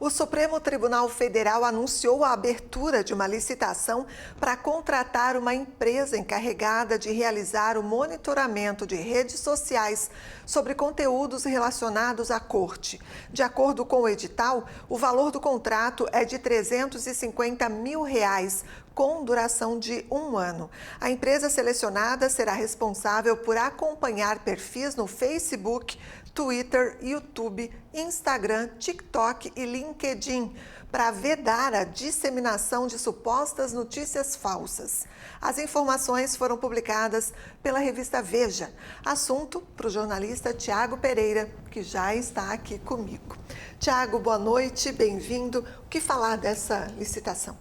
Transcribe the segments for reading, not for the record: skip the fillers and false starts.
O Supremo Tribunal Federal anunciou a abertura de uma licitação para contratar uma empresa encarregada de realizar o monitoramento de redes sociais sobre conteúdos relacionados à corte. De acordo com o edital, o valor do contrato é de R$ 350 mil, com duração de 1 ano. A empresa selecionada será responsável por acompanhar perfis no Facebook, Twitter, YouTube, Instagram, TikTok e LinkedIn, para vedar a disseminação de supostas notícias falsas. As informações foram publicadas pela revista Veja. Assunto para o jornalista Tiago Pereira, que já está aqui comigo. Tiago, boa noite, bem-vindo. O que falar dessa licitação?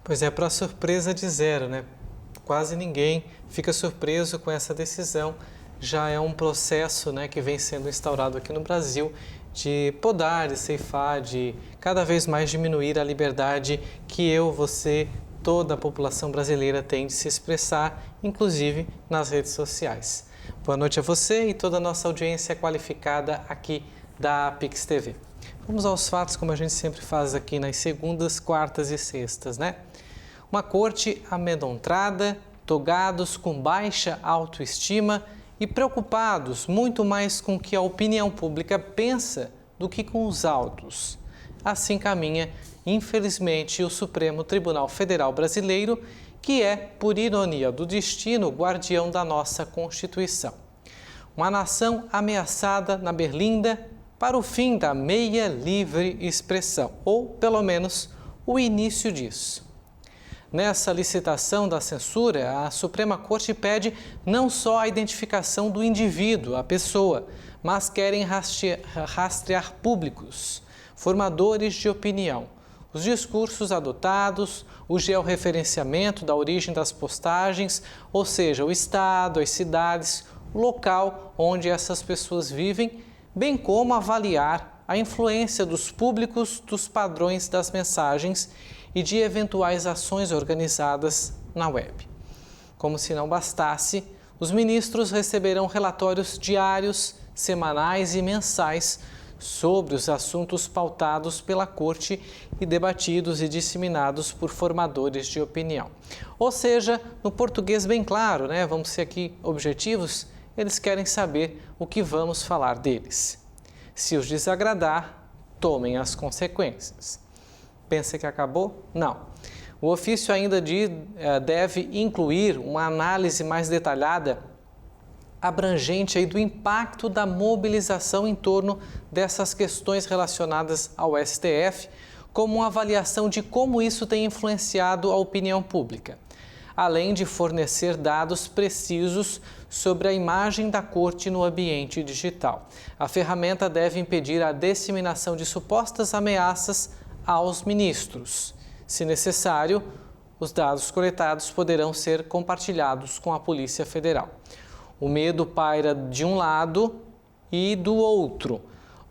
Pois é, para surpresa de zero, né? Quase ninguém fica surpreso com essa decisão. Já é um processo, né, que vem sendo instaurado aqui no Brasil de podar, de ceifar, de cada vez mais diminuir a liberdade que eu, você, toda a população brasileira tem de se expressar, inclusive nas redes sociais. Boa noite a você e toda a nossa audiência qualificada aqui da Pix TV. Vamos aos fatos, como a gente sempre faz aqui nas segundas, quartas e sextas, né? Uma corte amedrontada, togados com baixa autoestima e preocupados muito mais com o que a opinião pública pensa do que com os autos. Assim caminha, infelizmente, o Supremo Tribunal Federal Brasileiro, que é, por ironia do destino, guardião da nossa Constituição. Uma nação ameaçada na berlinda para o fim da meia livre expressão, ou, pelo menos, o início disso. Nessa licitação da censura, a Suprema Corte pede não só a identificação do indivíduo, a pessoa, mas querem rastrear públicos, formadores de opinião, os discursos adotados, o georreferenciamento da origem das postagens, ou seja, o estado, as cidades, o local onde essas pessoas vivem, bem como avaliar a influência dos públicos dos padrões das mensagens e de eventuais ações organizadas na web. Como se não bastasse, os ministros receberão relatórios diários, semanais e mensais sobre os assuntos pautados pela Corte e debatidos e disseminados por formadores de opinião. Ou seja, no português bem claro, né? Vamos ser aqui objetivos, eles querem saber o que vamos falar deles. Se os desagradar, tomem as consequências. Pensa que acabou? Não. O ofício ainda deve incluir uma análise mais detalhada, abrangente aí do impacto da mobilização em torno dessas questões relacionadas ao STF, como uma avaliação de como isso tem influenciado a opinião pública, além de fornecer dados precisos sobre a imagem da Corte no ambiente digital. A ferramenta deve impedir a disseminação de supostas ameaças aos ministros. Se necessário, os dados coletados poderão ser compartilhados com a Polícia Federal. O medo paira de um lado e do outro.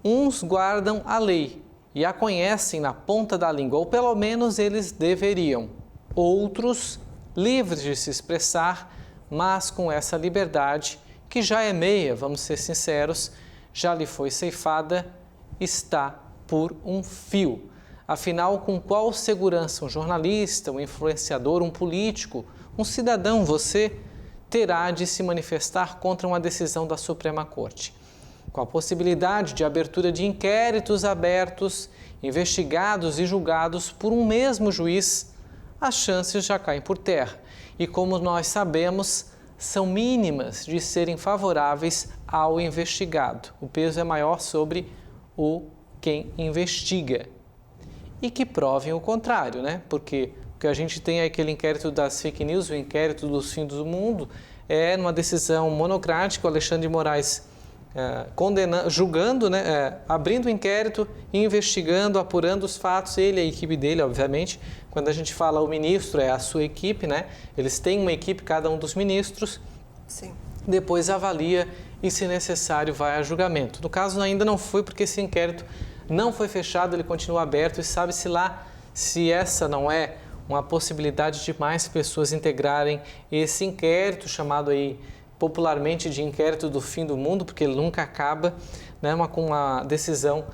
Uns guardam a lei e a conhecem na ponta da língua, ou pelo menos eles deveriam. Outros, livres de se expressar, mas com essa liberdade, que já é meia, vamos ser sinceros, já lhe foi ceifada, está por um fio. Afinal, com qual segurança um jornalista, um influenciador, um político, um cidadão, você terá de se manifestar contra uma decisão da Suprema Corte? Com a possibilidade de abertura de inquéritos abertos, investigados e julgados por um mesmo juiz, as chances já caem por terra. E como nós sabemos, são mínimas de serem favoráveis ao investigado. O peso é maior sobre quem investiga. E que provem o contrário, né? Porque o que a gente tem é aquele inquérito das fake news, o inquérito dos fins do mundo, é numa decisão monocrática, o Alexandre de Moraes julgando, né? Abrindo o inquérito, investigando, apurando os fatos, ele e a equipe dele, obviamente. Quando a gente fala o ministro, é a sua equipe, né? Eles têm uma equipe, cada um dos ministros. Sim. Depois avalia e, se necessário, vai a julgamento. No caso, ainda não foi, porque esse inquérito não foi fechado, ele continua aberto e sabe-se lá se essa não é uma possibilidade de mais pessoas integrarem esse inquérito, chamado aí popularmente de inquérito do fim do mundo, porque ele nunca acaba, né, com uma decisão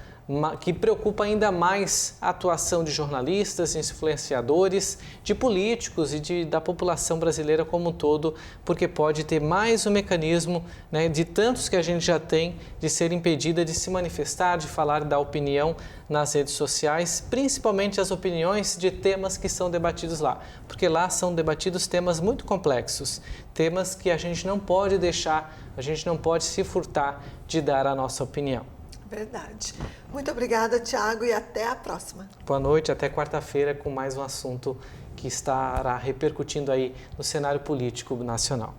que preocupa ainda mais a atuação de jornalistas, influenciadores, de políticos e da população brasileira como um todo, porque pode ter mais um mecanismo, né, de tantos que a gente já tem, de ser impedida de se manifestar, de falar da opinião nas redes sociais, principalmente as opiniões de temas que são debatidos lá, porque lá são debatidos temas muito complexos, temas que a gente não pode deixar, a gente não pode se furtar de dar a nossa opinião. Verdade. Muito obrigada, Tiago, e até a próxima. Boa noite, até quarta-feira com mais um assunto que estará repercutindo aí no cenário político nacional.